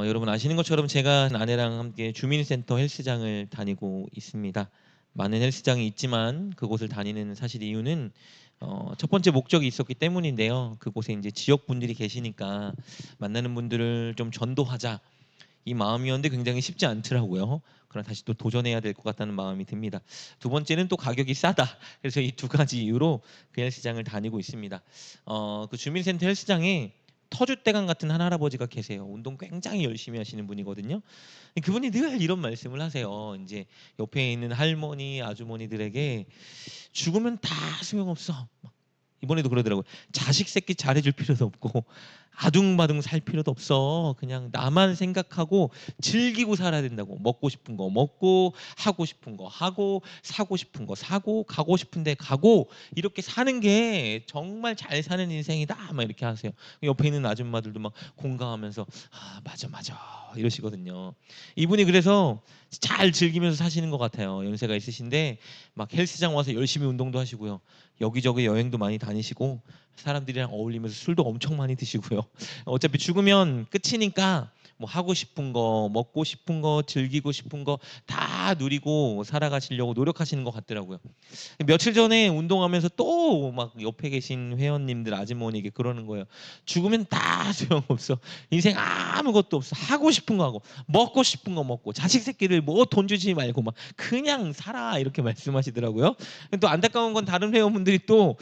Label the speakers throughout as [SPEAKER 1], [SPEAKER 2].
[SPEAKER 1] 여러분 아시는 것처럼 제가 아내랑 함께 주민센터 헬스장을 다니고 있습니다. 많은 헬스장이 있지만 그곳을 다니는 사실 이유는 첫 번째 목적이 있었기 때문인데요. 그곳에 이제 지역 분들이 계시니까 만나는 분들을 좀 전도하자 이 마음이었는데 굉장히 쉽지 않더라고요. 그러나 다시 또 도전해야 될 것 같다는 마음이 듭니다. 두 번째는 또 가격이 싸다. 그래서 이 두 가지 이유로 그 헬스장을 다니고 있습니다. 그 주민센터 헬스장에 터줏대감 같은 한 할아버지가 계세요. 운동 굉장히 열심히 하시는 분이거든요. 그분이 늘 이런 말씀을 하세요. 이제 옆에 있는 할머니, 아주머니들에게 죽으면 다 소용없어. 이번에도 그러더라고요. 자식 새끼 잘해줄 필요도 없고 아둥바둥 살 필요도 없어. 그냥 나만 생각하고 즐기고 살아야 된다고. 먹고 싶은 거 먹고, 하고 싶은 거 하고, 사고 싶은 거 사고, 가고 싶은 데 가고, 이렇게 사는 게 정말 잘 사는 인생이다 막 이렇게 하세요. 옆에 있는 아줌마들도 막 공감하면서 아 맞아 맞아 이러시거든요. 이분이 그래서 잘 즐기면서 사시는 것 같아요. 연세가 있으신데 막 헬스장 와서 열심히 운동도 하시고요. 여기저기 여행도 많이 다니시고 사람들이랑 어울리면서 술도 엄청 많이 드시고요. 어차피 죽으면 끝이니까 뭐 하고 싶은 거, 먹고 싶은 거, 즐기고 싶은 거 다 누리고 살아가시려고 노력하시는 것 같더라고요. 며칠 전에 운동하면서 또 막 옆에 계신 회원님들 아주머니에게 그러는 거예요. 죽으면 다 소용없어. 인생 아무것도 없어. 하고 싶은 거 하고 먹고 싶은 거 먹고 자식 새끼를 뭐 돈 주지 말고 막 그냥 살아 이렇게 말씀하시더라고요. 또 안타까운 건 다른 회원분들이 또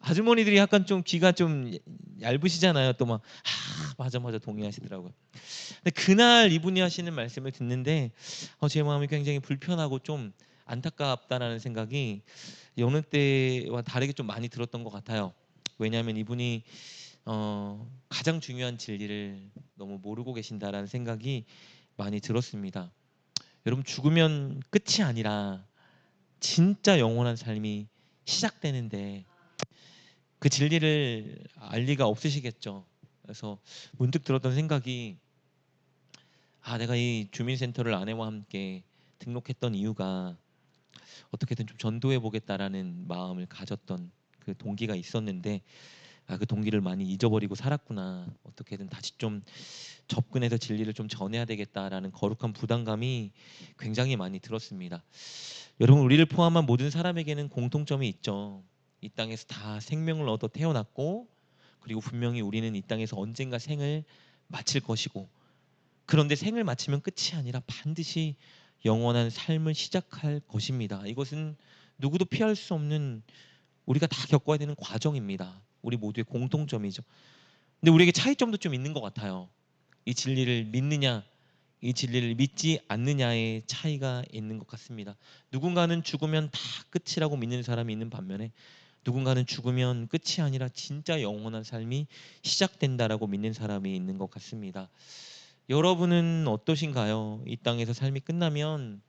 [SPEAKER 1] 아주머니들이 약간 좀 귀가 좀 얇으시잖아요. 또 막 맞아 맞아 동의하시더라고요. 근데 그날 이분이 하시는 말씀을 듣는데 제 마음이 굉장히 불편하고 좀 안타깝다라는 생각이 여느 때와 다르게 좀 많이 들었던 것 같아요. 왜냐하면 이분이 가장 중요한 진리를 너무 모르고 계신다라는 생각이 많이 들었습니다. 여러분 죽으면 끝이 아니라 진짜 영원한 삶이 시작되는데 그 진리를 알 리가 없으시겠죠. 그래서 문득 들었던 생각이 내가 이 주민센터를 아내와 함께 등록했던 이유가 어떻게든 좀 전도해 보겠다라는 마음을 가졌던 그 동기가 있었는데 그 동기를 많이 잊어버리고 살았구나. 어떻게든 다시 좀 접근해서 진리를 좀 전해야 되겠다라는 거룩한 부담감이 굉장히 많이 들었습니다. 여러분 우리를 포함한 모든 사람에게는 공통점이 있죠. 이 땅에서 다 생명을 얻어 태어났고 그리고 분명히 우리는 이 땅에서 언젠가 생을 마칠 것이고 그런데 생을 마치면 끝이 아니라 반드시 영원한 삶을 시작할 것입니다. 이것은 누구도 피할 수 없는 우리가 다 겪어야 되는 과정입니다. 우리 모두의 공통점이죠. 근데 우리에게 차이점도 좀 있는 것 같아요. 이 진리를 믿느냐, 이 진리를 믿지 않느냐의 차이가 있는 것 같습니다. 누군가는 죽으면 다 끝이라고 믿는 사람이 있는 반면에 누군가는 죽으면 끝이 아니라 진짜 영원한 삶이 시작된다라고 믿는 사람이 있는 것 같습니다. 여러분은 어떠신가요? 이 땅에서 삶이 끝나면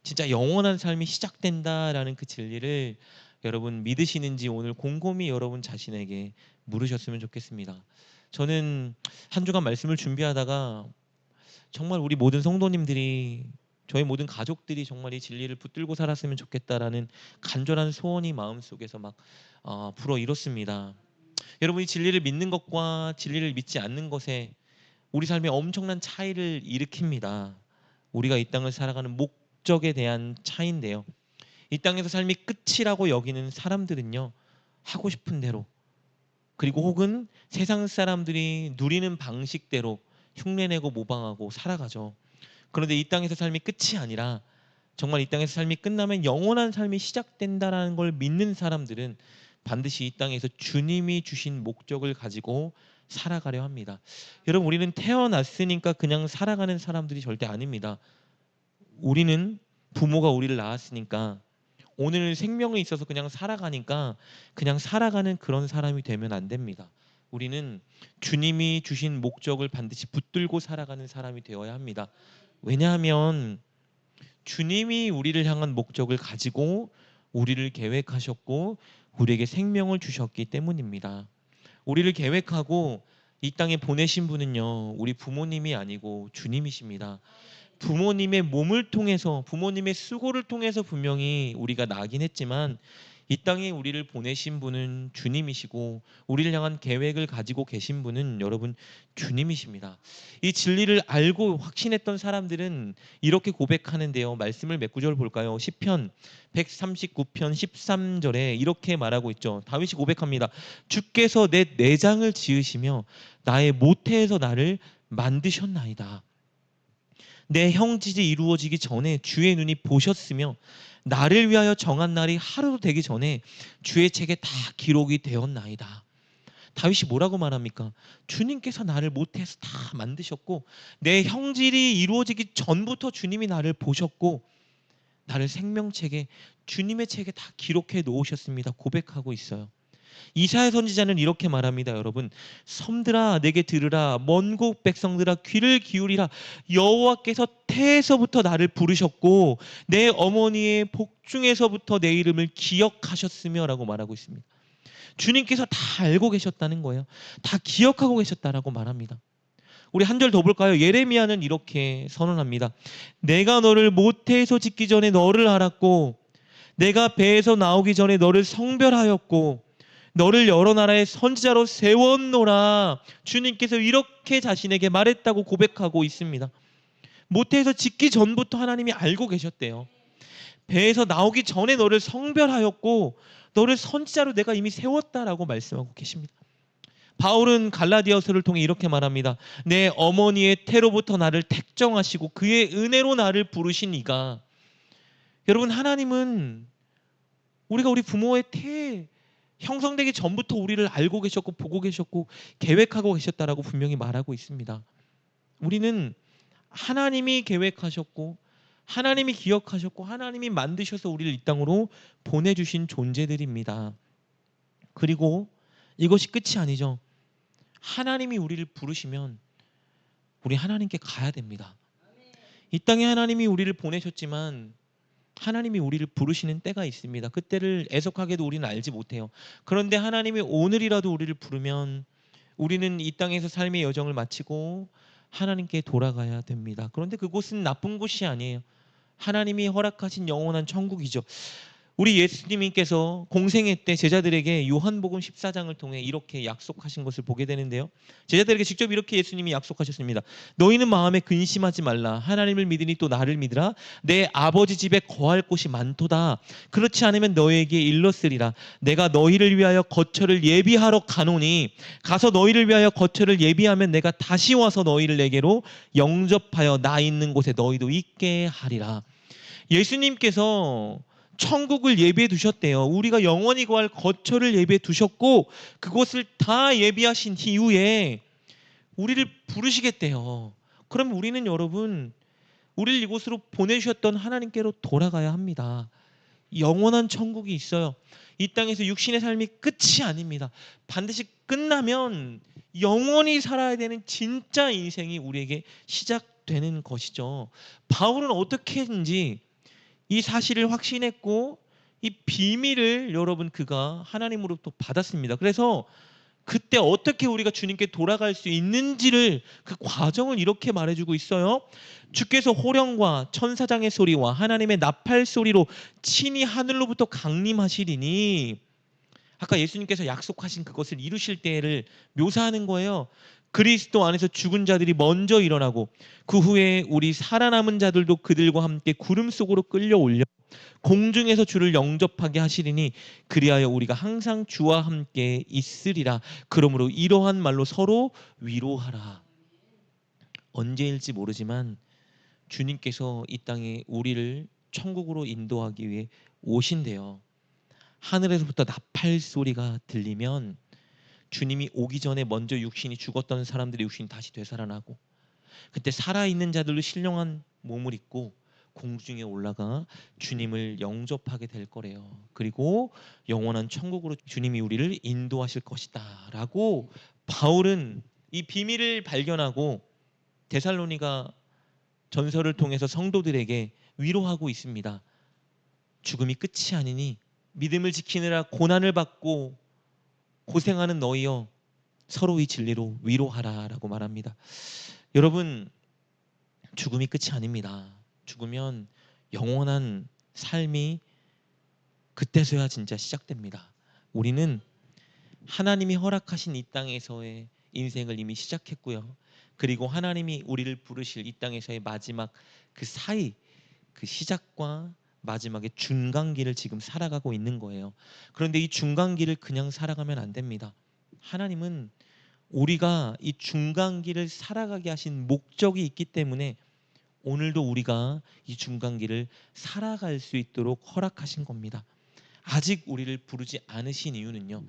[SPEAKER 1] 진짜 영원한 삶이 시작된다라는 그 진리를 여러분 믿으시는지 오늘 곰곰이 여러분 자신에게 물으셨으면 좋겠습니다. 저는 한 주간 말씀을 준비하다가 정말 우리 모든 성도님들이 저희 모든 가족들이 정말 이 진리를 붙들고 살았으면 좋겠다라는 간절한 소원이 마음속에서 막 불어일었습니다. 여러분 이 진리를 믿는 것과 진리를 믿지 않는 것에 우리 삶에 엄청난 차이를 일으킵니다. 우리가 이 땅을 살아가는 목적에 대한 차이인데요. 이 땅에서 삶이 끝이라고 여기는 사람들은요. 하고 싶은 대로 그리고 혹은 세상 사람들이 누리는 방식대로 흉내내고 모방하고 살아가죠. 그런데 이 땅에서 삶이 끝이 아니라 정말 이 땅에서 삶이 끝나면 영원한 삶이 시작된다라는 걸 믿는 사람들은 반드시 이 땅에서 주님이 주신 목적을 가지고 살아가려 합니다. 여러분 우리는 태어났으니까 그냥 살아가는 사람들이 절대 아닙니다. 우리는 부모가 우리를 낳았으니까 오늘 생명에 있어서 그냥 살아가니까 그냥 살아가는 그런 사람이 되면 안 됩니다. 우리는 주님이 주신 목적을 반드시 붙들고 살아가는 사람이 되어야 합니다. 왜냐하면 주님이 우리를 향한 목적을 가지고 우리를 계획하셨고 우리에게 생명을 주셨기 때문입니다. 우리를 계획하고 이 땅에 보내신 분은요, 우리 부모님이 아니고 주님이십니다. 부모님의 몸을 통해서 부모님의 수고를 통해서 분명히 우리가 나긴 했지만 이 땅에 우리를 보내신 분은 주님이시고 우리를 향한 계획을 가지고 계신 분은 여러분 주님이십니다. 이 진리를 알고 확신했던 사람들은 이렇게 고백하는데요. 말씀을 몇 구절 볼까요? 시편 139편 13절에 이렇게 말하고 있죠. 다윗이 고백합니다. 주께서 내 내장을 지으시며 나의 모태에서 나를 만드셨나이다. 내 형질이 이루어지기 전에 주의 눈이 보셨으며 나를 위하여 정한 날이 하루도 되기 전에 주의 책에 다 기록이 되었나이다. 다윗이 뭐라고 말합니까? 주님께서 나를 모태에서 다 만드셨고 내 형질이 이루어지기 전부터 주님이 나를 보셨고 나를 생명책에 주님의 책에 다 기록해 놓으셨습니다. 고백하고 있어요. 이사야 선지자는 이렇게 말합니다. 여러분, 섬들아 내게 들으라, 먼 곳 백성들아 귀를 기울이라. 여호와께서 태에서부터 나를 부르셨고 내 어머니의 복중에서부터 내 이름을 기억하셨으며 라고 말하고 있습니다. 주님께서 다 알고 계셨다는 거예요. 다 기억하고 계셨다라고 말합니다. 우리 한 절 더 볼까요? 예레미야는 이렇게 선언합니다. 내가 너를 모태에서 짓기 전에 너를 알았고 내가 배에서 나오기 전에 너를 성별하였고 너를 여러 나라의 선지자로 세웠노라. 주님께서 이렇게 자신에게 말했다고 고백하고 있습니다. 모태에서 짓기 전부터 하나님이 알고 계셨대요. 배에서 나오기 전에 너를 성별하였고 너를 선지자로 내가 이미 세웠다라고 말씀하고 계십니다. 바울은 갈라디아서를 통해 이렇게 말합니다. 내 어머니의 태로부터 나를 택정하시고 그의 은혜로 나를 부르신 이가. 여러분, 하나님은 우리 부모의 태 형성되기 전부터 우리를 알고 계셨고 보고 계셨고 계획하고 계셨다라고 분명히 말하고 있습니다. 우리는 하나님이 계획하셨고 하나님이 기억하셨고 하나님이 만드셔서 우리를 이 땅으로 보내주신 존재들입니다. 그리고 이것이 끝이 아니죠. 하나님이 우리를 부르시면 우리 하나님께 가야 됩니다. 이 땅에 하나님이 우리를 보내셨지만 하나님이 우리를 부르시는 때가 있습니다. 그때를 애석하게도 우리는 알지 못해요. 그런데 하나님이 오늘이라도 우리를 부르면 우리는 이 땅에서 삶의 여정을 마치고 하나님께 돌아가야 됩니다. 그런데 그곳은 나쁜 곳이 아니에요. 하나님이 허락하신 영원한 천국이죠. 우리 예수님께서 공생애 때 제자들에게 요한복음 14장을 통해 이렇게 약속하신 것을 보게 되는데요. 제자들에게 직접 이렇게 예수님이 약속하셨습니다. 너희는 마음에 근심하지 말라. 하나님을 믿으니 또 나를 믿으라. 내 아버지 집에 거할 곳이 많도다. 그렇지 않으면 너희에게 일렀으리라. 내가 너희를 위하여 거처를 예비하러 가노니 가서 너희를 위하여 거처를 예비하면 내가 다시 와서 너희를 내게로 영접하여 나 있는 곳에 너희도 있게 하리라. 예수님께서 천국을 예비해 두셨대요. 우리가 영원히 거할 거처를 예비해 두셨고 그곳을 다 예비하신 이후에 우리를 부르시겠대요. 그럼 우리는 여러분 우리를 이곳으로 보내주셨던 하나님께로 돌아가야 합니다. 영원한 천국이 있어요. 이 땅에서 육신의 삶이 끝이 아닙니다. 반드시 끝나면 영원히 살아야 되는 진짜 인생이 우리에게 시작되는 것이죠. 바울은 어떻게 했는지 이 사실을 확신했고 이 비밀을 여러분 그가 하나님으로부터 받았습니다. 그래서 그때 어떻게 우리가 주님께 돌아갈 수 있는지를 그 과정을 이렇게 말해주고 있어요. 주께서 호령과 천사장의 소리와 하나님의 나팔 소리로 친히 하늘로부터 강림하시리니 아까 예수님께서 약속하신 그것을 이루실 때를 묘사하는 거예요. 그리스도 안에서 죽은 자들이 먼저 일어나고 그 후에 우리 살아남은 자들도 그들과 함께 구름 속으로 끌려올려 공중에서 주를 영접하게 하시리니 그리하여 우리가 항상 주와 함께 있으리라. 그러므로 이러한 말로 서로 위로하라. 언제일지 모르지만 주님께서 이 땅에 우리를 천국으로 인도하기 위해 오신대요. 하늘에서부터 나팔 소리가 들리면 주님이 오기 전에 먼저 육신이 죽었던 사람들의 육신이 다시 되살아나고 그때 살아있는 자들로 신령한 몸을 입고 공중에 올라가 주님을 영접하게 될 거래요. 그리고 영원한 천국으로 주님이 우리를 인도하실 것이다 라고 바울은 이 비밀을 발견하고 데살로니가 전서를 통해서 성도들에게 위로하고 있습니다. 죽음이 끝이 아니니 믿음을 지키느라 고난을 받고 고생하는 너희여 서로 이 진리로 위로하라 라고 말합니다. 여러분 죽음이 끝이 아닙니다. 죽으면 영원한 삶이 그때서야 진짜 시작됩니다. 우리는 하나님이 허락하신 이 땅에서의 인생을 이미 시작했고요. 그리고 하나님이 우리를 부르실 이 땅에서의 마지막 그 사이, 그 시작과 마지막의 중간길을 지금 살아가고 있는 거예요. 그런데 이 중간길을 그냥 살아가면 안 됩니다. 하나님은 우리가 이 중간길을 살아가게 하신 목적이 있기 때문에 오늘도 우리가 이 중간길을 살아갈 수 있도록 허락하신 겁니다. 아직 우리를 부르지 않으신 이유는요,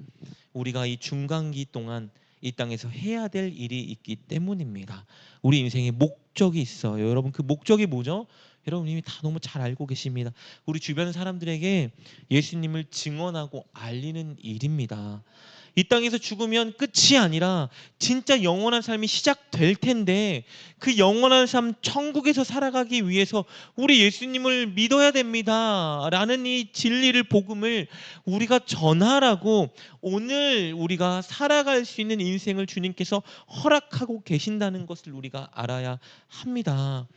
[SPEAKER 1] 우리가 이 중간기 동안 이 땅에서 해야 될 일이 있기 때문입니다. 우리 인생에 목적이 있어요. 여러분, 그 목적이 뭐죠? 여러분 이미 다 너무 잘 알고 계십니다. 우리 주변 사람들에게 예수님을 증언하고 알리는 일입니다. 이 땅에서 죽으면 끝이 아니라 진짜 영원한 삶이 시작될 텐데, 그 영원한 삶 천국에서 살아가기 위해서 우리 예수님을 믿어야 됩니다 라는 이 진리를, 복음을 우리가 전하라고 오늘 우리가 살아갈 수 있는 인생을 주님께서 허락하고 계신다는 것을 우리가 알아야 합니다.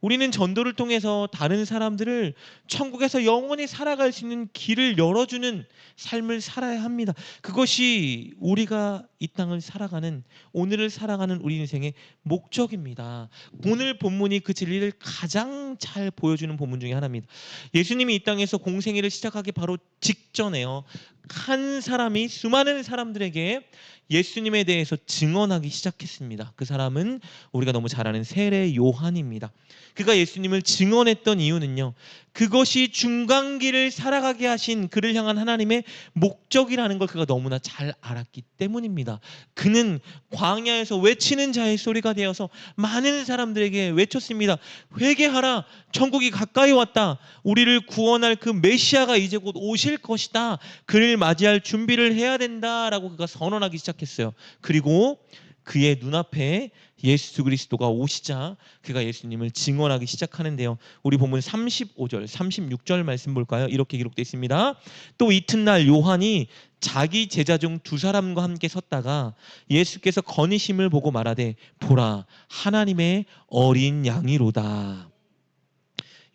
[SPEAKER 1] 우리는 전도를 통해서 다른 사람들을 천국에서 영원히 살아갈 수 있는 길을 열어주는 삶을 살아야 합니다. 그것이 우리가 이 땅을 살아가는, 오늘을 살아가는 우리 인생의 목적입니다. 오늘 본문이 그 진리를 가장 잘 보여주는 본문 중에 하나입니다. 예수님이 이 땅에서 공생애를 시작하기 바로 직전에요, 한 사람이 수많은 사람들에게 예수님에 대해서 증언하기 시작했습니다. 그 사람은 우리가 너무 잘 아는 세례 요한입니다. 그가 예수님을 증언했던 이유는요, 그것이 중간길을 살아가게 하신 그를 향한 하나님의 목적이라는 걸 그가 너무나 잘 알았기 때문입니다. 그는 광야에서 외치는 자의 소리가 되어서 많은 사람들에게 외쳤습니다. 회개하라, 천국이 가까이 왔다. 우리를 구원할 그 메시아가 이제 곧 오실 것이다. 그를 맞이할 준비를 해야 된다라고 그가 선언하기 시작했어요. 그리고 그의 눈앞에 예수 그리스도가 오시자 그가 예수님을 증언하기 시작하는데요. 우리 본문 35절, 36절 말씀 볼까요? 이렇게 기록되어 있습니다. 또 이튿날 요한이 자기 제자 중 두 사람과 함께 섰다가 예수께서 거니심을 보고 말하되, 보라, 하나님의 어린 양이로다.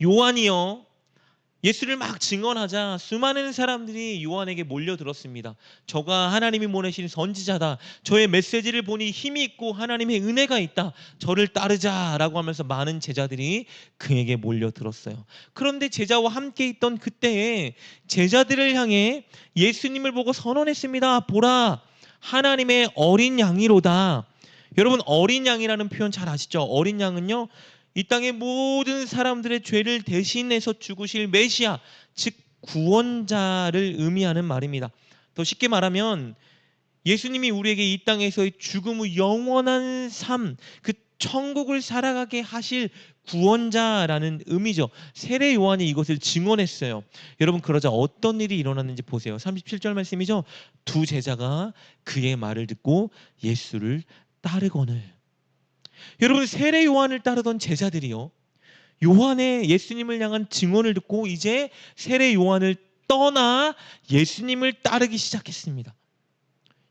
[SPEAKER 1] 요한이요, 예수를 막 증언하자 수많은 사람들이 요한에게 몰려들었습니다. 저가 하나님이 보내신 선지자다. 저의 메시지를 보니 힘이 있고 하나님의 은혜가 있다. 저를 따르자라고 하면서 많은 제자들이 그에게 몰려들었어요. 그런데 제자와 함께 있던 그때에 제자들을 향해 예수님을 보고 선언했습니다. 보라, 하나님의 어린 양이로다. 여러분, 어린 양이라는 표현 잘 아시죠? 어린 양은요, 이 땅의 모든 사람들의 죄를 대신해서 죽으실 메시아, 즉 구원자를 의미하는 말입니다. 더 쉽게 말하면 예수님이 우리에게 이 땅에서의 죽음 후 영원한 삶, 그 천국을 살아가게 하실 구원자라는 의미죠. 세례 요한이 이것을 증언했어요. 여러분, 그러자 어떤 일이 일어났는지 보세요. 37절 말씀이죠. 두 제자가 그의 말을 듣고 예수를 따르거늘. 여러분, 세례 요한을 따르던 제자들이요, 요한의 예수님을 향한 증언을 듣고 이제 세례 요한을 떠나 예수님을 따르기 시작했습니다.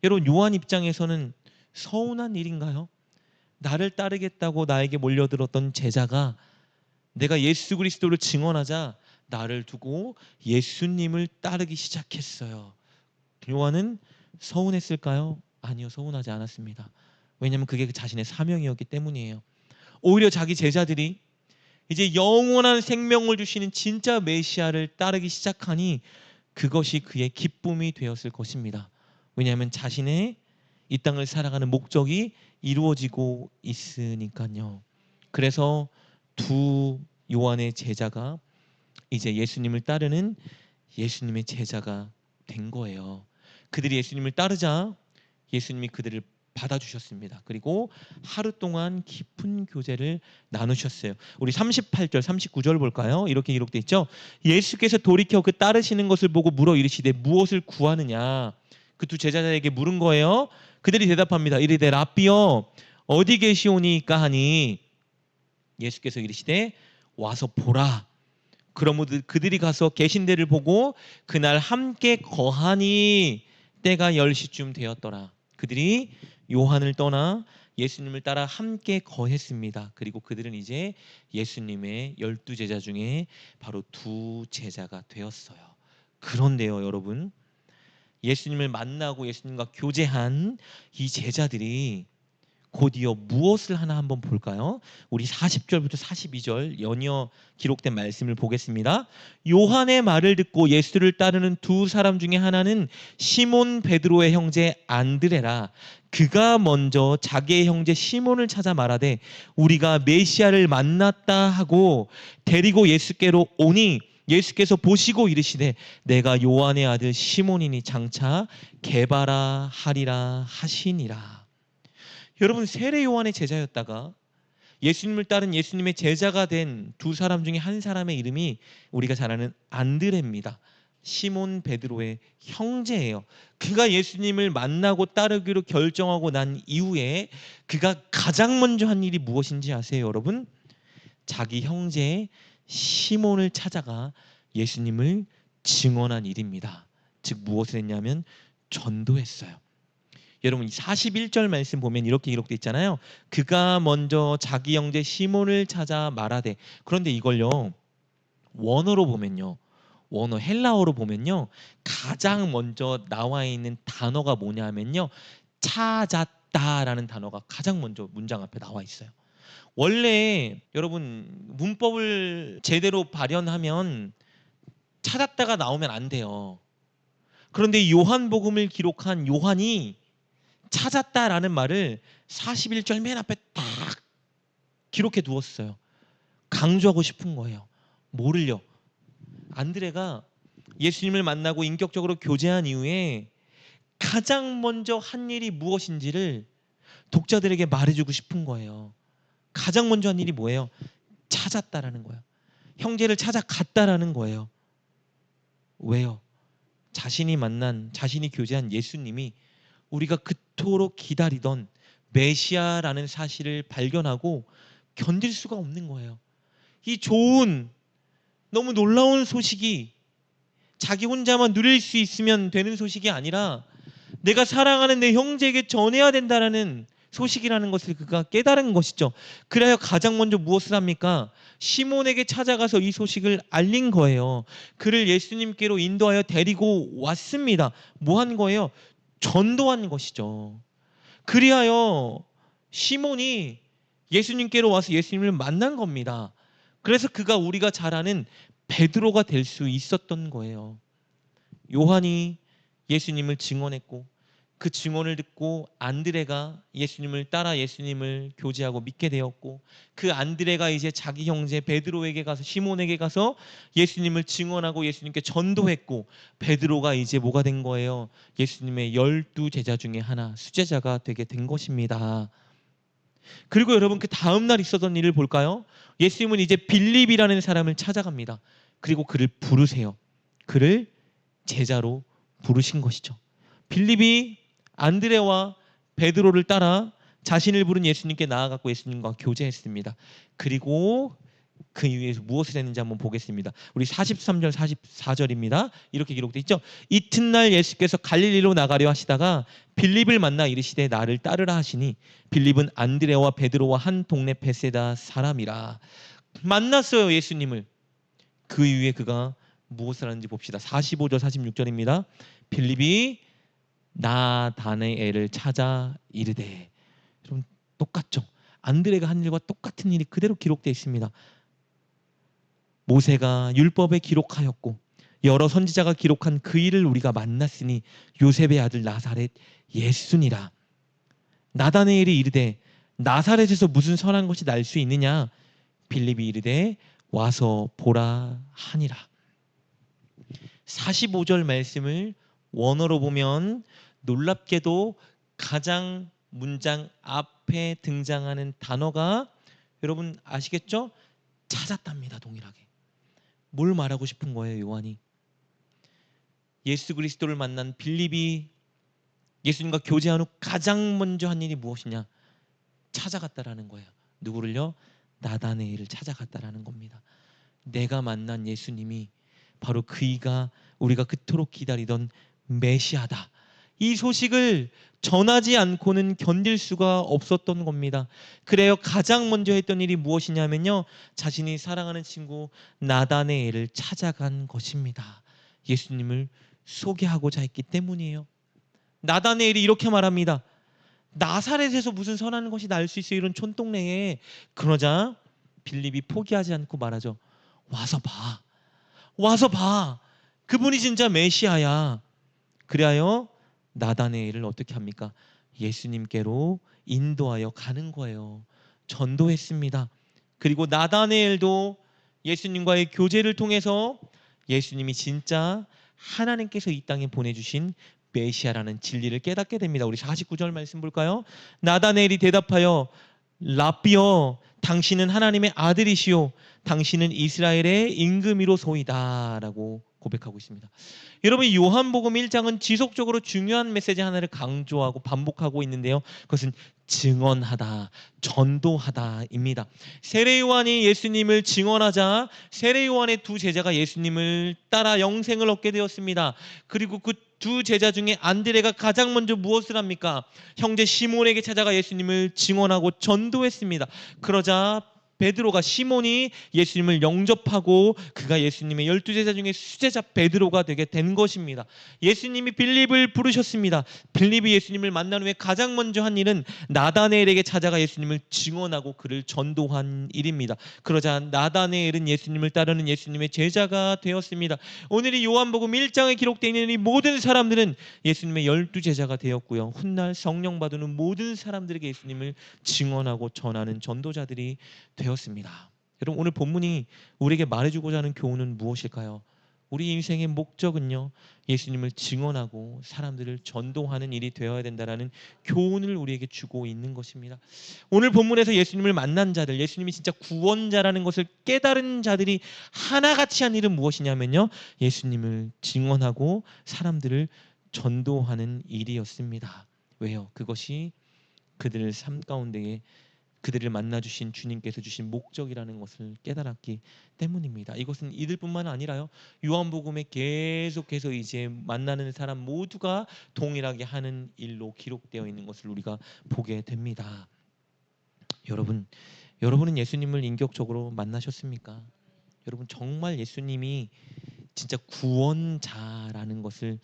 [SPEAKER 1] 여러분, 요한 입장에서는 서운한 일인가요? 나를 따르겠다고 나에게 몰려들었던 제자가 내가 예수 그리스도를 증언하자 나를 두고 예수님을 따르기 시작했어요. 요한은 서운했을까요? 아니요, 서운하지 않았습니다. 왜냐하면 그게 그 자신의 사명이었기 때문이에요. 오히려 자기 제자들이 이제 영원한 생명을 주시는 진짜 메시아를 따르기 시작하니 그것이 그의 기쁨이 되었을 것입니다. 왜냐하면 자신의 이 땅을 살아가는 목적이 이루어지고 있으니까요. 그래서 두 요한의 제자가 이제 예수님을 따르는 예수님의 제자가 된 거예요. 그들이 예수님을 따르자 예수님이 그들을 받아주셨습니다. 그리고 하루 동안 깊은 교제를 나누셨어요. 우리 38절, 39절 볼까요? 이렇게 기록되어 있죠. 예수께서 돌이켜 그 따르시는 것을 보고 물어 이르시되 무엇을 구하느냐? 그 두 제자들에게 물은 거예요. 그들이 대답합니다. 이르되 랍비여, 어디 계시오니까 하니 예수께서 이르시되 와서 보라. 그러므로 그들이 가서 계신 데를 보고 그날 함께 거하니 때가 10시쯤 되었더라. 그들이 요한을 떠나 예수님을 따라 함께 거했습니다. 그리고 그들은 이제 예수님의 12제자 중에 바로 두 제자가 되었어요. 그런데요, 여러분. 예수님을 만나고 예수님과 교제한 이 제자들이 곧이어 무엇을 하나 한번 볼까요? 우리 40절부터 42절 연이어 기록된 말씀을 보겠습니다. 요한의 말을 듣고 예수를 따르는 두 사람 중에 하나는 시몬 베드로의 형제 안드레라. 그가 먼저 자기의 형제 시몬을 찾아 말하되 우리가 메시아를 만났다 하고 데리고 예수께로 오니 예수께서 보시고 이르시되 내가 요한의 아들 시몬이니 장차 게바라 하리라 하시니라. 여러분, 세례 요한의 제자였다가 예수님을 따른 예수님의 제자가 된 두 사람 중에 한 사람의 이름이 우리가 잘 아는 안드레입니다. 시몬 베드로의 형제예요. 그가 예수님을 만나고 따르기로 결정하고 난 이후에 그가 가장 먼저 한 일이 무엇인지 아세요, 여러분? 자기 형제 시몬을 찾아가 예수님을 증언한 일입니다. 즉 무엇을 했냐면 전도했어요. 여러분, 이 41절 말씀 보면 이렇게 기록되어 있잖아요. 그가 먼저 자기 형제 시몬을 찾아 말하되. 그런데 이걸요, 원어로 보면요, 원어 헬라어로 보면요, 가장 먼저 나와 있는 단어가 뭐냐면요, 찾았다라는 단어가 가장 먼저 문장 앞에 나와 있어요. 원래 여러분, 문법을 제대로 발현하면 찾았다가 나오면 안 돼요. 그런데 요한복음을 기록한 요한이 찾았다라는 말을 41절 맨 앞에 딱 기록해 두었어요. 강조하고 싶은 거예요. 뭐를요? 안드레가 예수님을 만나고 인격적으로 교제한 이후에 가장 먼저 한 일이 무엇인지를 독자들에게 말해주고 싶은 거예요. 가장 먼저 한 일이 뭐예요? 찾았다라는 거예요. 형제를 찾아갔다라는 거예요. 왜요? 자신이 만난, 자신이 교제한 예수님이 우리가 그토록 기다리던 메시아라는 사실을 발견하고 견딜 수가 없는 거예요. 이 좋은, 너무 놀라운 소식이 자기 혼자만 누릴 수 있으면 되는 소식이 아니라 내가 사랑하는 내 형제에게 전해야 된다는 소식이라는 것을 그가 깨달은 것이죠. 그래야 가장 먼저 무엇을 합니까? 시몬에게 찾아가서 이 소식을 알린 거예요. 그를 예수님께로 인도하여 데리고 왔습니다. 뭐 한 거예요? 전도한 것이죠. 그리하여 시몬이 예수님께로 와서 예수님을 만난 겁니다. 그래서 그가 우리가 잘 아는 베드로가 될 수 있었던 거예요. 요한이 예수님을 증언했고 그 증언을 듣고 안드레가 예수님을 따라 예수님을 교제하고 믿게 되었고 그 안드레가 이제 자기 형제 베드로에게 가서 시몬에게 가서 예수님을 증언하고 예수님께 전도했고 베드로가 이제 뭐가 된 거예요? 예수님의 12 제자 중에 하나, 수제자가 되게 된 것입니다. 그리고 여러분, 그 다음 날 있었던 일을 볼까요? 예수님은 이제 빌립이라는 사람을 찾아갑니다. 그리고 그를 부르세요. 그를 제자로 부르신 것이죠. 빌립이 안드레와 베드로를 따라 자신을 부른 예수님께 나아갔고 예수님과 교제했습니다. 그리고 그 이후에서 무엇을 했는지 한번 보겠습니다. 우리 43절 44절입니다. 이렇게 기록되어 있죠. 이튿날 예수께서 갈릴리로 나가려 하시다가 빌립을 만나 이르시되 나를 따르라 하시니 빌립은 안드레와 베드로와 한 동네 베세다 사람이라. 만났어요, 예수님을. 그 이후에 그가 무엇을 하는지 봅시다. 45절 46절입니다. 빌립이 나다나엘을 찾아 이르되. 여러분, 똑같죠? 안드레가 한 일과 똑같은 일이 그대로 기록되어 있습니다. 모세가 율법에 기록하였고 여러 선지자가 기록한 그 일을 우리가 만났으니 요셉의 아들 나사렛 예수니라. 나다나엘이 이르되 나사렛에서 무슨 선한 것이 날 수 있느냐? 빌립이 이르되 와서 보라 하니라. 45절 말씀을 원어로 보면 놀랍게도 가장 문장 앞에 등장하는 단어가 여러분 아시겠죠? 찾았답니다. 동일하게. 뭘 말하고 싶은 거예요, 요한이? 예수 그리스도를 만난 빌립이 예수님과 교제한 후 가장 먼저 한 일이 무엇이냐? 찾아갔다라는 거예요. 누구를요? 나다나엘을 찾아갔다라는 겁니다. 내가 만난 예수님이 바로 그이가 우리가 그토록 기다리던 메시아다. 이 소식을 전하지 않고는 견딜 수가 없었던 겁니다. 그래요, 가장 먼저 했던 일이 무엇이냐면요, 자신이 사랑하는 친구 나다나엘을 찾아간 것입니다. 예수님을 소개하고자 했기 때문이에요. 나다네엘이 이렇게 말합니다. 나사렛에서 무슨 선한 것이 날 수 있어요? 이런 촌동네에. 그러자 빌립이 포기하지 않고 말하죠. 와서 봐. 와서 봐. 그분이 진짜 메시아야. 그리하여 나다네엘을 어떻게 합니까? 예수님께로 인도하여 가는 거예요. 전도했습니다. 그리고 나다네엘도 예수님과의 교제를 통해서 예수님이 진짜 하나님께서 이 땅에 보내주신 메시아라는 진리를 깨닫게 됩니다. 우리 49절 말씀 볼까요? 나다네엘이 대답하여 라삐여, 당신은 하나님의 아들이시오, 당신은 이스라엘의 임금이로소이다 라고 고백하고 있습니다. 여러분, 요한복음 1장은 지속적으로 중요한 메시지 하나를 강조하고 반복하고 있는데요. 그것은 증언하다, 전도하다입니다. 세례요한이 예수님을 증언하자 세례요한의 두 제자가 예수님을 따라 영생을 얻게 되었습니다. 그리고 그 두 제자 중에 안드레가 가장 먼저 무엇을 합니까? 형제 시몬에게 찾아가 예수님을 증언하고 전도했습니다. 그러자 베드로가, 시몬이 예수님을 영접하고 그가 예수님의 12제자 중에 수제자 베드로가 되게 된 것입니다. 예수님이 빌립을 부르셨습니다. 빌립이 예수님을 만난 후에 가장 먼저 한 일은 나다네엘에게 찾아가 예수님을 증언하고 그를 전도한 일입니다. 그러자 나다네엘은 예수님을 따르는 예수님의 제자가 되었습니다. 오늘 이 요한복음 1장에 기록되어 있는 이 모든 사람들은 예수님의 12제자가 되었고요. 훗날 성령 받는 모든 사람들에게 예수님을 증언하고 전하는 전도자들이 되었습니다. 여러분, 오늘 본문이 우리에게 말해주고자 하는 교훈은 무엇일까요? 우리 인생의 목적은요, 예수님을 증언하고 사람들을 전도하는 일이 되어야 된다는 교훈을 우리에게 주고 있는 것입니다. 오늘 본문에서 예수님을 만난 자들, 예수님이 진짜 구원자라는 것을 깨달은 자들이 하나같이 한 일은 무엇이냐면요, 예수님을 증언하고 사람들을 전도하는 일이었습니다. 왜요? 그것이 그들의 삶 가운데에 그들을 만나주신 주님께서 주신 목적이라는 것을 깨달았기 때문입니다. 이것은 이들뿐만 아니라요, 요한복음에 계속해서 이제 만나는 사람 모두가 동일하게 하는 일로 기록되어 있는 것을 우리가 보게 됩니다. 여러분은 예수님을 인격적으로 만나셨습니까? 여러분, 정말 예수님이 진짜 구원자라는 것을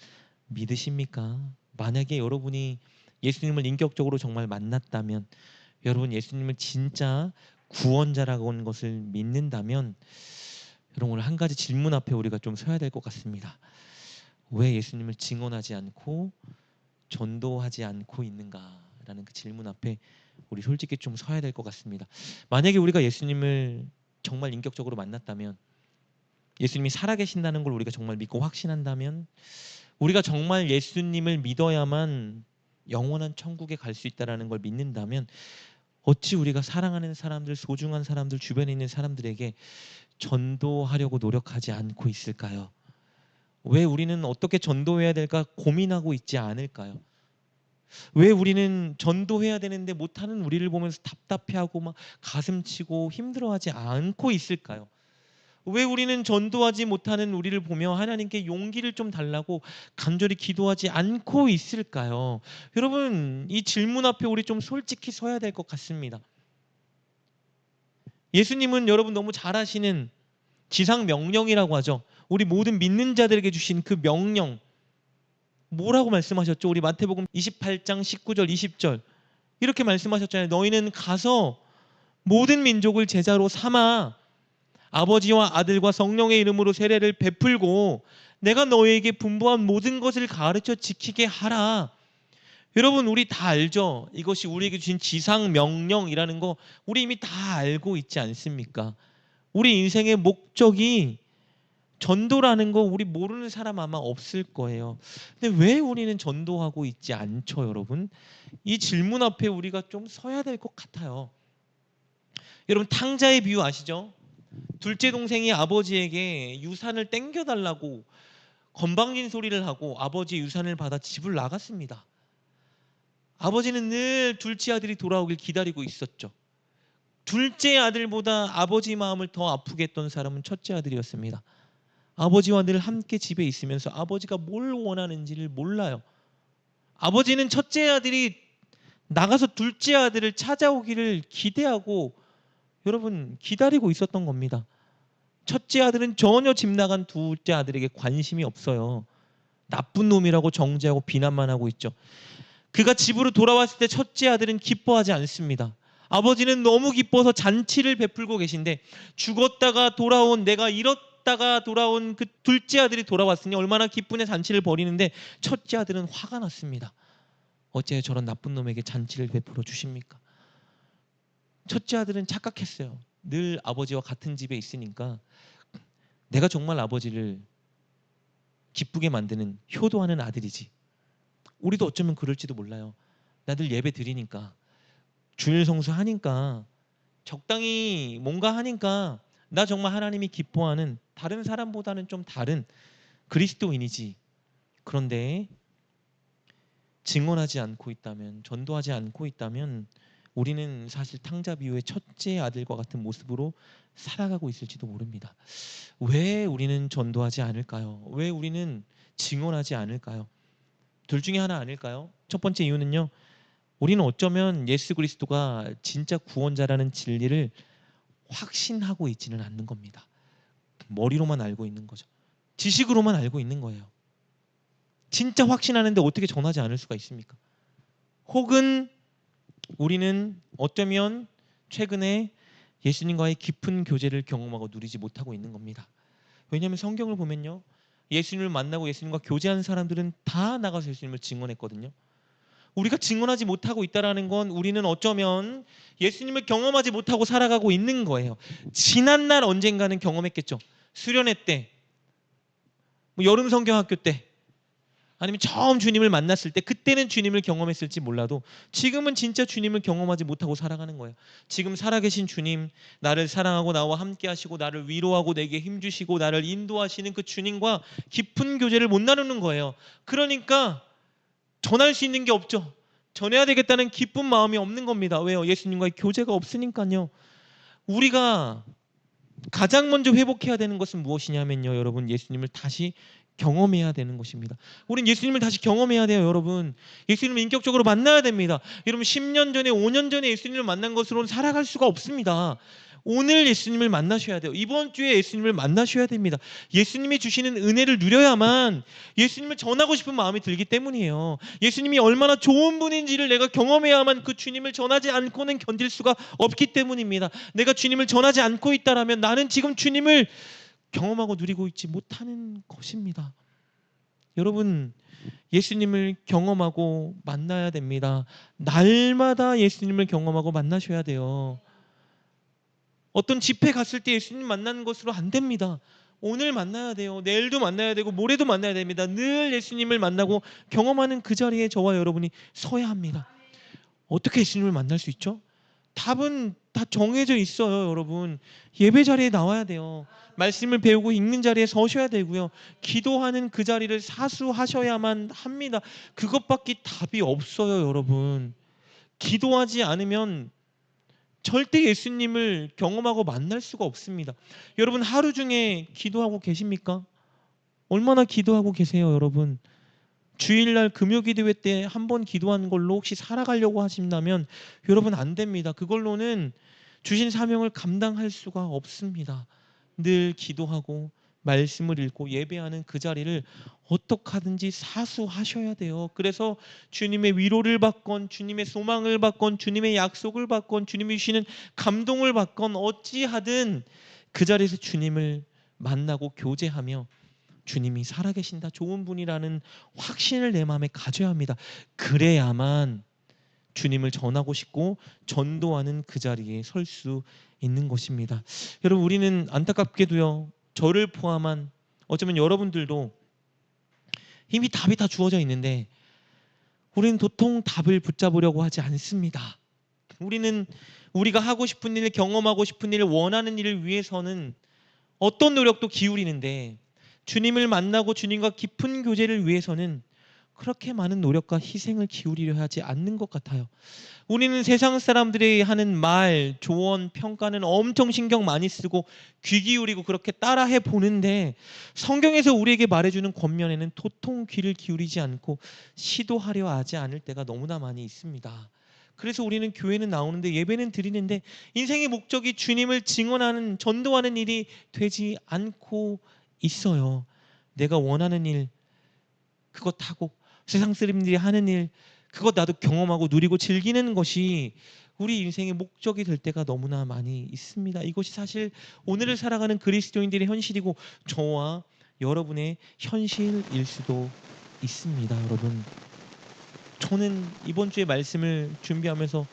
[SPEAKER 1] 믿으십니까? 만약에 여러분이 예수님을 인격적으로 정말 만났다면, 여러분 예수님을 진짜 구원자라고 하는 것을 믿는다면, 여러분 오늘 한 가지 질문 앞에 우리가 좀 서야 될 것 같습니다. 왜 예수님을 증언하지 않고 전도하지 않고 있는가라는 그 질문 앞에 우리 솔직히 좀 서야 될 것 같습니다. 만약에 우리가 예수님을 정말 인격적으로 만났다면, 예수님이 살아계신다는 걸 우리가 정말 믿고 확신한다면, 우리가 정말 예수님을 믿어야만 영원한 천국에 갈 수 있다는 걸 믿는다면, 어찌 우리가 사랑하는 사람들, 소중한 사람들, 주변에 있는 사람들에게 전도하려고 노력하지 않고 있을까요? 왜 우리는 어떻게 전도해야 될까 고민하고 있지 않을까요? 왜 우리는 전도해야 되는데 못하는 우리를 보면서 답답해하고 막 가슴치고 힘들어하지 않고 있을까요? 왜 우리는 전도하지 못하는 우리를 보며 하나님께 용기를 좀 달라고 간절히 기도하지 않고 있을까요? 여러분, 이 질문 앞에 우리 좀 솔직히 서야 될 것 같습니다. 예수님은 여러분 너무 잘 아시는 지상 명령이라고 하죠. 우리 모든 믿는 자들에게 주신 그 명령, 뭐라고 말씀하셨죠? 우리 마태복음 28장 19절 20절 이렇게 말씀하셨잖아요. 너희는 가서 모든 민족을 제자로 삼아 아버지와 아들과 성령의 이름으로 세례를 베풀고 내가 너희에게 분부한 모든 것을 가르쳐 지키게 하라. 여러분, 우리 다 알죠? 이것이 우리에게 주신 지상 명령이라는 거 우리 이미 다 알고 있지 않습니까? 우리 인생의 목적이 전도라는 거 우리 모르는 사람 아마 없을 거예요. 근데 왜 우리는 전도하고 있지 않죠, 여러분? 이 질문 앞에 우리가 좀 서야 될 것 같아요. 여러분, 탕자의 비유 아시죠? 둘째 동생이 아버지에게 유산을 땡겨달라고 건방진 소리를 하고 아버지의 유산을 받아 집을 나갔습니다. 아버지는 늘 둘째 아들이 돌아오길 기다리고 있었죠. 둘째 아들보다 아버지 마음을 더 아프게 했던 사람은 첫째 아들이었습니다. 아버지와 늘 함께 집에 있으면서 아버지가 뭘 원하는지를 몰라요. 아버지는 첫째 아들이 나가서 둘째 아들을 찾아오기를 기대하고 여러분 기다리고 있었던 겁니다. 첫째 아들은 전혀 집 나간 둘째 아들에게 관심이 없어요. 나쁜 놈이라고 정죄하고 비난만 하고 있죠. 그가 집으로 돌아왔을 때 첫째 아들은 기뻐하지 않습니다. 아버지는 너무 기뻐서 잔치를 베풀고 계신데 죽었다가 돌아온, 내가 잃었다가 돌아온 그 둘째 아들이 돌아왔으니 얼마나 기쁜의 잔치를 벌이는데 첫째 아들은 화가 났습니다. 어째 저런 나쁜 놈에게 잔치를 베풀어 주십니까? 첫째 아들은 착각했어요. 늘 아버지와 같은 집에 있으니까 내가 정말 아버지를 기쁘게 만드는 효도하는 아들이지. 우리도 어쩌면 그럴지도 몰라요. 나들 예배 드리니까, 주일 성수 하니까, 적당히 뭔가 하니까 나 정말 하나님이 기뻐하는 다른 사람보다는 좀 다른 그리스도인이지. 그런데 증언하지 않고 있다면, 전도하지 않고 있다면 우리는 사실 탕자 비유의 첫째 아들과 같은 모습으로 살아가고 있을지도 모릅니다. 왜 우리는 전도하지 않을까요? 왜 우리는 증언하지 않을까요? 둘 중에 하나 아닐까요? 첫 번째 이유는요, 우리는 어쩌면 예수 그리스도가 진짜 구원자라는 진리를 확신하고 있지는 않는 겁니다. 머리로만 알고 있는 거죠. 지식으로만 알고 있는 거예요. 진짜 확신하는데 어떻게 전하지 않을 수가 있습니까? 혹은 우리는 어쩌면 최근에 예수님과의 깊은 교제를 경험하고 누리지 못하고 있는 겁니다. 왜냐하면 성경을 보면요, 예수님을 만나고 예수님과 교제한 사람들은 다 나가서 예수님을 증언했거든요. 우리가 증언하지 못하고 있다는 건 우리는 어쩌면 예수님을 경험하지 못하고 살아가고 있는 거예요. 지난날 언젠가는 경험했겠죠. 수련회 때, 여름 성경학교 때, 아니면 처음 주님을 만났을 때, 그때는 주님을 경험했을지 몰라도 지금은 진짜 주님을 경험하지 못하고 살아가는 거예요. 지금 살아계신 주님, 나를 사랑하고 나와 함께 하시고 나를 위로하고 내게 힘주시고 나를 인도하시는 그 주님과 깊은 교제를 못 나누는 거예요. 그러니까 전할 수 있는 게 없죠. 전해야 되겠다는 기쁜 마음이 없는 겁니다. 왜요? 예수님과의 교제가 없으니까요. 우리가 가장 먼저 회복해야 되는 것은 무엇이냐면요, 여러분, 예수님을 다시 경험해야 되는 것입니다. 우린 예수님을 다시 경험해야 돼요, 여러분. 예수님을 인격적으로 만나야 됩니다. 여러분, 10년 전에 5년 전에 예수님을 만난 것으로는 살아갈 수가 없습니다. 오늘 예수님을 만나셔야 돼요. 이번 주에 예수님을 만나셔야 됩니다. 예수님이 주시는 은혜를 누려야만 예수님을 전하고 싶은 마음이 들기 때문이에요. 예수님이 얼마나 좋은 분인지를 내가 경험해야만 그 주님을 전하지 않고는 견딜 수가 없기 때문입니다. 내가 주님을 전하지 않고 있다라면 나는 지금 주님을 경험하고 누리고 있지 못하는 것입니다. 여러분, 예수님을 경험하고 만나야 됩니다. 날마다 예수님을 경험하고 만나셔야 돼요. 어떤 집회 갔을 때 예수님 만나는 것으로 안 됩니다. 오늘 만나야 돼요. 내일도 만나야 되고 모레도 만나야 됩니다. 늘 예수님을 만나고 경험하는 그 자리에 저와 여러분이 서야 합니다. 어떻게 예수님을 만날 수 있죠? 답은 다 정해져 있어요, 여러분. 예배 자리에 나와야 돼요. 말씀을 배우고 읽는 자리에 서셔야 되고요. 기도하는 그 자리를 사수하셔야만 합니다. 그것밖에 답이 없어요, 여러분. 기도하지 않으면 절대 예수님을 경험하고 만날 수가 없습니다. 여러분, 하루 중에 기도하고 계십니까? 얼마나 기도하고 계세요, 여러분? 주일날 금요기도회 때 한 번 기도한 걸로 혹시 살아가려고 하신다면 여러분, 안 됩니다. 그걸로는 주신 사명을 감당할 수가 없습니다. 늘 기도하고 말씀을 읽고 예배하는 그 자리를 어떻게 하든지 사수하셔야 돼요. 그래서 주님의 위로를 받건 주님의 소망을 받건 주님의 약속을 받건 주님이 주시는 감동을 받건 어찌하든 그 자리에서 주님을 만나고 교제하며 주님이 살아계신다, 좋은 분이라는 확신을 내 마음에 가져야 합니다. 그래야만 주님을 전하고 싶고 전도하는 그 자리에 설 수 있는 것입니다. 여러분, 우리는 안타깝게도요, 저를 포함한 어쩌면 여러분들도 이미 답이 다 주어져 있는데 우리는 도통 답을 붙잡으려고 하지 않습니다. 우리는 우리가 하고 싶은 일, 경험하고 싶은 일, 원하는 일을 위해서는 어떤 노력도 기울이는데 주님을 만나고 주님과 깊은 교제를 위해서는 그렇게 많은 노력과 희생을 기울이려 하지 않는 것 같아요. 우리는 세상 사람들이 하는 말, 조언, 평가는 엄청 신경 많이 쓰고 귀 기울이고 그렇게 따라해 보는데 성경에서 우리에게 말해주는 권면에는 도통 귀를 기울이지 않고 시도하려 하지 않을 때가 너무나 많이 있습니다. 그래서 우리는 교회는 나오는데 예배는 드리는데 인생의 목적이 주님을 증언하는, 전도하는 일이 되지 않고 있어요. 내가 원하는 일, 그것 하고 세상 사람들이 하는 일, 그것 나도 경험하고 누리고 즐기는 것이 우리 인생의 목적이 될 때가 너무나 많이 있습니다. 이것이 사실 오늘을 살아가는 그리스도인들의 현실이고 저와 여러분의 현실일 수도 있습니다. 여러분, 저는 이번 주에 말씀을 준비하면서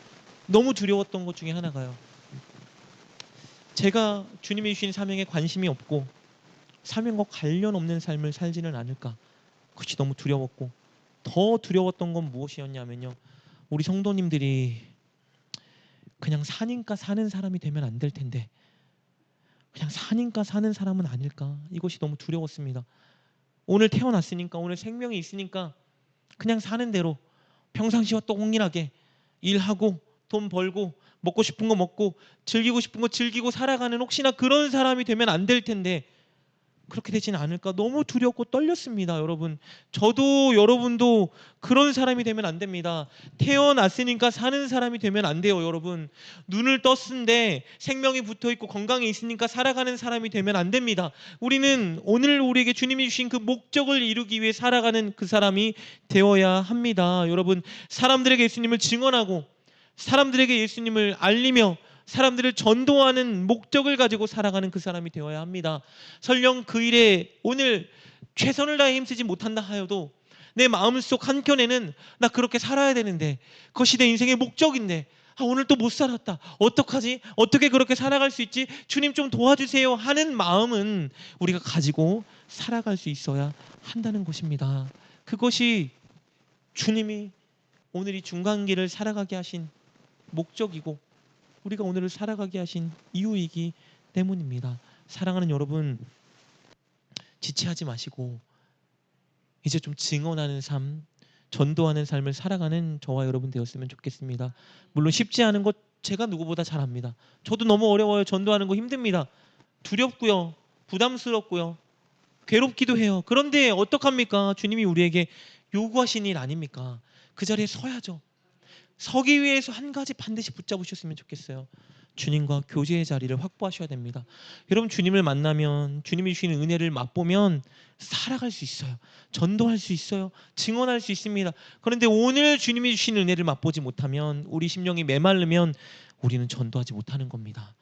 [SPEAKER 1] 너무 두려웠던 것 중에 하나가요, 제가 주님이 주신 사명에 관심이 없고 사명과 관련 없는 삶을 살지는 않을까, 그것이 너무 두려웠고, 더 두려웠던 건 무엇이었냐면요, 우리 성도님들이 그냥 사니까 사는 사람이 되면 안 될 텐데 그냥 사니까 사는 사람은 아닐까, 이것이 너무 두려웠습니다. 오늘 태어났으니까, 오늘 생명이 있으니까 그냥 사는 대로 평상시와 동일하게 일하고 돈 벌고 먹고 싶은 거 먹고 즐기고 싶은 거 즐기고 살아가는, 혹시나 그런 사람이 되면 안 될 텐데 그렇게 되지는 않을까, 너무 두렵고 떨렸습니다. 여러분, 저도 여러분도 그런 사람이 되면 안 됩니다. 태어났으니까 사는 사람이 되면 안 돼요. 여러분, 눈을 떴는데 생명이 붙어있고 건강이 있으니까 살아가는 사람이 되면 안 됩니다. 우리는 오늘 우리에게 주님이 주신 그 목적을 이루기 위해 살아가는 그 사람이 되어야 합니다. 여러분, 사람들에게 예수님을 증언하고 사람들에게 예수님을 알리며 사람들을 전도하는 목적을 가지고 살아가는 그 사람이 되어야 합니다. 설령 그 일에 오늘 최선을 다해 힘쓰지 못한다 하여도 내 마음속 한켠에는 나 그렇게 살아야 되는데, 그것이 내 인생의 목적인데 오늘 또 못 살았다, 어떡하지, 어떻게 그렇게 살아갈 수 있지, 주님 좀 도와주세요 하는 마음은 우리가 가지고 살아갈 수 있어야 한다는 것입니다. 그것이 주님이 오늘 이 중간길을 살아가게 하신 목적이고 우리가 오늘을 살아가게 하신 이유이기 때문입니다. 사랑하는 여러분, 지체하지 마시고 이제 좀 증언하는 삶, 전도하는 삶을 살아가는 저와 여러분 되었으면 좋겠습니다. 물론 쉽지 않은 것 제가 누구보다 잘 압니다. 저도 너무 어려워요. 전도하는 거 힘듭니다. 두렵고요, 부담스럽고요, 괴롭기도 해요. 그런데 어떡합니까? 주님이 우리에게 요구하신 일 아닙니까? 그 자리에 서야죠. 서기 위해서 한 가지 반드시 붙잡으셨으면 좋겠어요. 주님과 교제의 자리를 확보하셔야 됩니다. 여러분, 주님을 만나면, 주님이 주시는 은혜를 맛보면 살아갈 수 있어요. 전도할 수 있어요. 증언할 수 있습니다. 그런데 오늘 주님이 주시는 은혜를 맛보지 못하면, 우리 심령이 메마르면 우리는 전도하지 못하는 겁니다.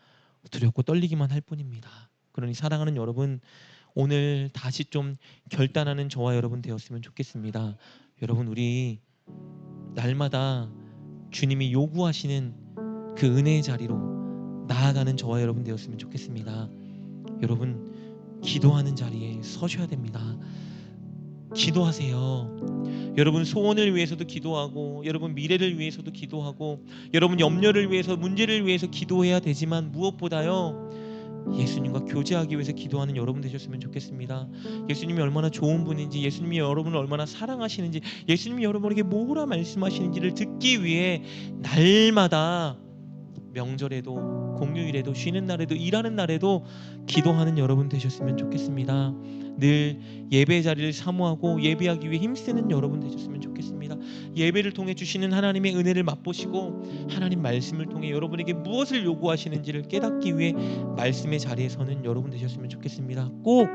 [SPEAKER 1] 두렵고 떨리기만 할 뿐입니다. 그러니 사랑하는 여러분, 오늘 다시 좀 결단하는 저와 여러분 되었으면 좋겠습니다. 여러분, 우리 날마다 주님이 요구하시는 그 은혜의 자리로 나아가는 저와 여러분 되었으면 좋겠습니다. 여러분, 기도하는 자리에 서셔야 됩니다. 기도하세요. 여러분 소원을 위해서도 기도하고, 여러분 미래를 위해서도 기도하고, 여러분 염려를 위해서, 문제를 위해서 기도해야 되지만 무엇보다요, 예수님과 교제하기 위해서 기도하는 여러분 되셨으면 좋겠습니다. 예수님이 얼마나 좋은 분인지, 예수님이 여러분을 얼마나 사랑하시는지, 예수님이 여러분에게 뭐라 말씀하시는지를 듣기 위해 날마다 명절에도 공휴일에도 쉬는 날에도 일하는 날에도 기도하는 여러분 되셨으면 좋겠습니다. 늘 예배의 자리를 사모하고 예배하기 위해 힘쓰는 여러분 되셨으면 좋겠습니다. 예배를 통해 주시는 하나님의 은혜를 맛보시고 하나님 말씀을 통해 여러분에게 무엇을 요구하시는지를 깨닫기 위해 말씀의 자리에 서는 여러분 되셨으면 좋겠습니다. 꼭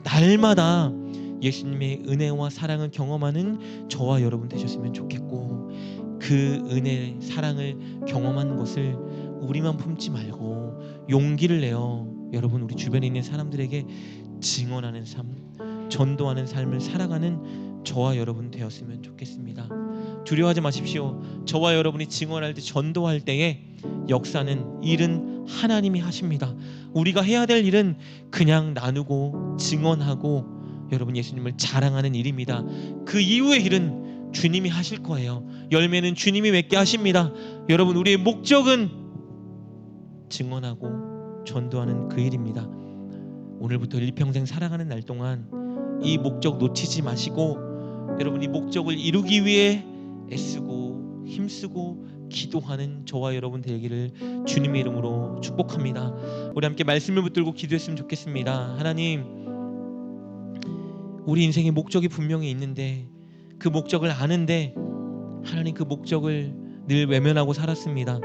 [SPEAKER 1] 날마다 예수님의 은혜와 사랑을 경험하는 저와 여러분 되셨으면 좋겠고, 그 은혜, 사랑을 경험하는 것을 우리만 품지 말고 용기를 내어 여러분 우리 주변에 있는 사람들에게 증언하는 삶, 전도하는 삶을 살아가는 저와 여러분 되었으면 좋겠습니다. 두려워하지 마십시오. 저와 여러분이 증언할 때, 전도할 때에 역사는, 일은 하나님이 하십니다. 우리가 해야 될 일은 그냥 나누고 증언하고 여러분 예수님을 자랑하는 일입니다. 그 이후의 일은 주님이 하실 거예요. 열매는 주님이 맺게 하십니다. 여러분, 우리의 목적은 증언하고 전도하는 그 일입니다. 오늘부터 일평생 살아가는 날 동안 이 목적 놓치지 마시고 여러분 이 목적을 이루기 위해 애쓰고 힘쓰고 기도하는 저와 여러분 되기를 주님의 이름으로 축복합니다. 우리 함께 말씀을 붙들고 기도했으면 좋겠습니다. 하나님, 우리 인생의 목적이 분명히 있는데 그 목적을 아는데 하나님 그 목적을 늘 외면하고 살았습니다.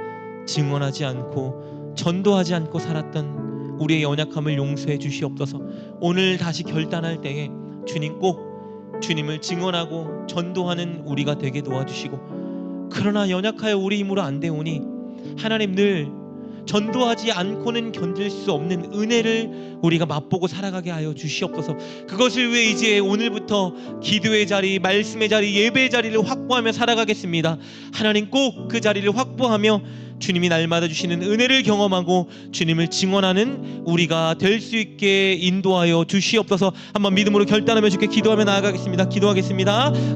[SPEAKER 1] 증언하지 않고 전도하지 않고 살았던 우리의 연약함을 용서해 주시옵소서. 오늘 다시 결단할 때에 주님 꼭 주님을 증언하고 전도하는 우리가 되게 도와주시고, 그러나 연약하여 우리 힘으로 안 되오니 하나님 늘 전도하지 않고는 견딜 수 없는 은혜를 우리가 맛보고 살아가게 하여 주시옵소서. 그것을 위해 이제 오늘부터 기도의 자리, 말씀의 자리, 예배의 자리를 확보하며 살아가겠습니다. 하나님 꼭 그 자리를 확보하며 주님이 날마다 주시는 은혜를 경험하고 주님을 증언하는 우리가 될 수 있게 인도하여 주시옵소서. 한번 믿음으로 결단하며 주께 기도하며 나아가겠습니다. 기도하겠습니다.